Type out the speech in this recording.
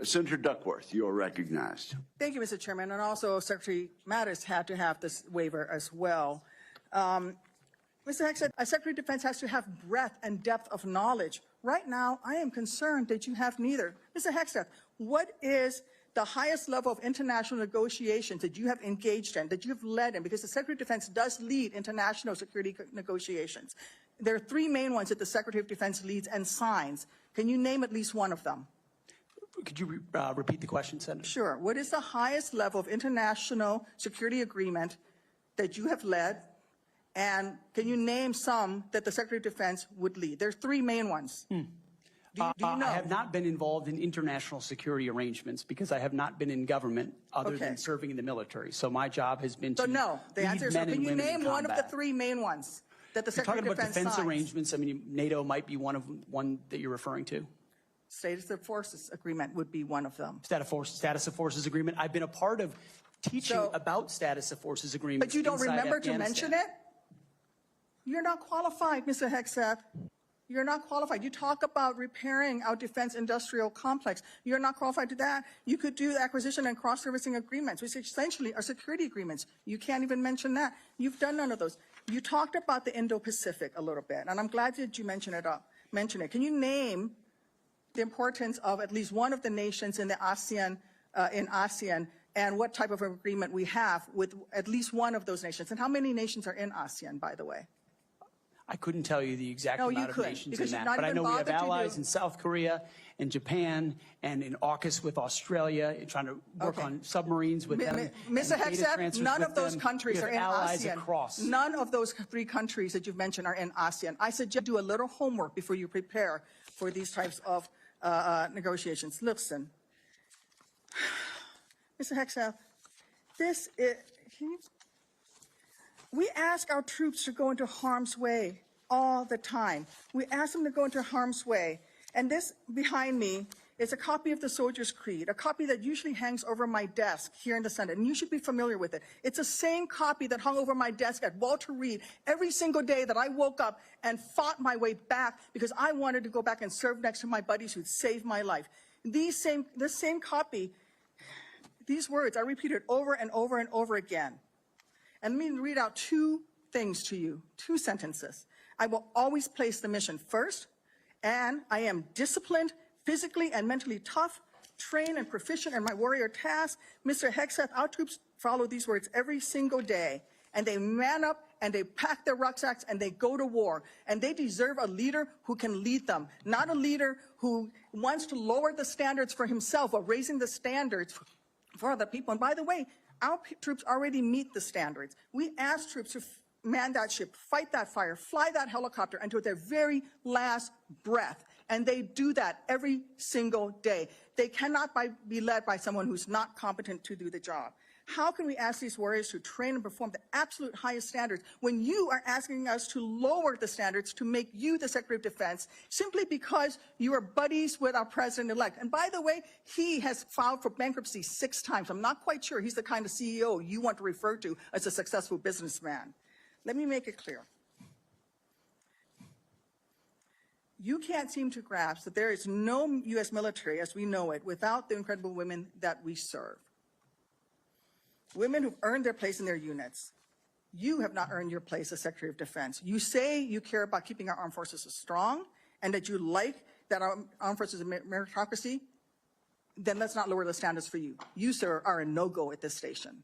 Senator Duckworth, you are recognized. Thank you, Mr. Chairman. And also, Secretary Mattis had to have this waiver as well. Mr. Hegseth, a Secretary of Defense has to have breadth and depth of knowledge. Right now, I am concerned that you have neither. Mr. Hegseth, what is the highest level of international negotiations that you have engaged in, that you have led in? Because the Secretary of Defense does lead international security negotiations. There are three main ones that the Secretary of Defense leads and signs. Can you name at least one of them? Could you repeat the question, Senator? Sure. What is the highest level of international security agreement that you have led? And can you name some that the Secretary of Defense would lead? There are three main ones. Do you know? I have not been involved in international security arrangements because I have not been in government other than serving in the military. So my job has been to no. The answer is no. Can you name one of the three main ones that the Secretary of Defense signs? Talking about defense signs? Arrangements, I mean, NATO might be one that you're referring to. Status of Forces Agreement would be one of them. Status of Forces Agreement. I've been a part of teaching about Status of Forces Agreements. But you don't remember to mention it? You're not qualified, Mr. Hegseth. You're not qualified. You talk about repairing our defense industrial complex. You're not qualified to that. You could do acquisition and cross-servicing agreements, which essentially are security agreements. You can't even mention that. You've done none of those. You talked about the Indo-Pacific a little bit, and I'm glad that you mention it. Can you name the importance of at least one of the nations in the ASEAN, and what type of agreement we have with at least one of those nations? And how many nations are in ASEAN, by the way? I couldn't tell you the exact amount of nations in that, but I know we have allies in South Korea and Japan and in AUKUS with Australia, trying to work on submarines with them. Mr. Hegseth, none of those countries are in ASEAN. Across. None of those three countries that you've mentioned are in ASEAN. I suggest you do a little homework before you prepare for these types of negotiations. Listen, Mr. Hegseth, we ask our troops to go into harm's way all the time. We ask them to go into harm's way. And this behind me is a copy of the Soldier's Creed, a copy that usually hangs over my desk here in the Senate, and you should be familiar with it. It's the same copy that hung over my desk at Walter Reed every single day that I woke up and fought my way back because I wanted to go back and serve next to my buddies who'd saved my life. This same copy, these words, I repeated over and over and over again. And let me read out two things to you, two sentences. I will always place the mission first, and I am disciplined, physically and mentally tough, trained and proficient in my warrior task. Mr. Hegseth, our troops follow these words every single day, and they man up and they pack their rucksacks and they go to war. And they deserve a leader who can lead them, not a leader who wants to lower the standards for himself or raising the standards for other people. And by the way, our troops already meet the standards. We ask troops to man that ship, fight that fire, fly that helicopter until their very last breath. And they do that every single day. They cannot be led by someone who's not competent to do the job. How can we ask these warriors to train and perform the absolute highest standards when you are asking us to lower the standards to make you the Secretary of Defense simply because you are buddies with our President-elect? And by the way, he has filed for bankruptcy 6 times. I'm not quite sure he's the kind of CEO you want to refer to as a successful businessman. Let me make it clear. You can't seem to grasp that there is no U.S. military as we know it without the incredible women that we serve. Women who've earned their place in their units. You have not earned your place as Secretary of Defense. You say you care about keeping our armed forces strong and that you like that our armed forces are meritocracy. Then let's not lower the standards for you. You, sir, are a no-go at this station.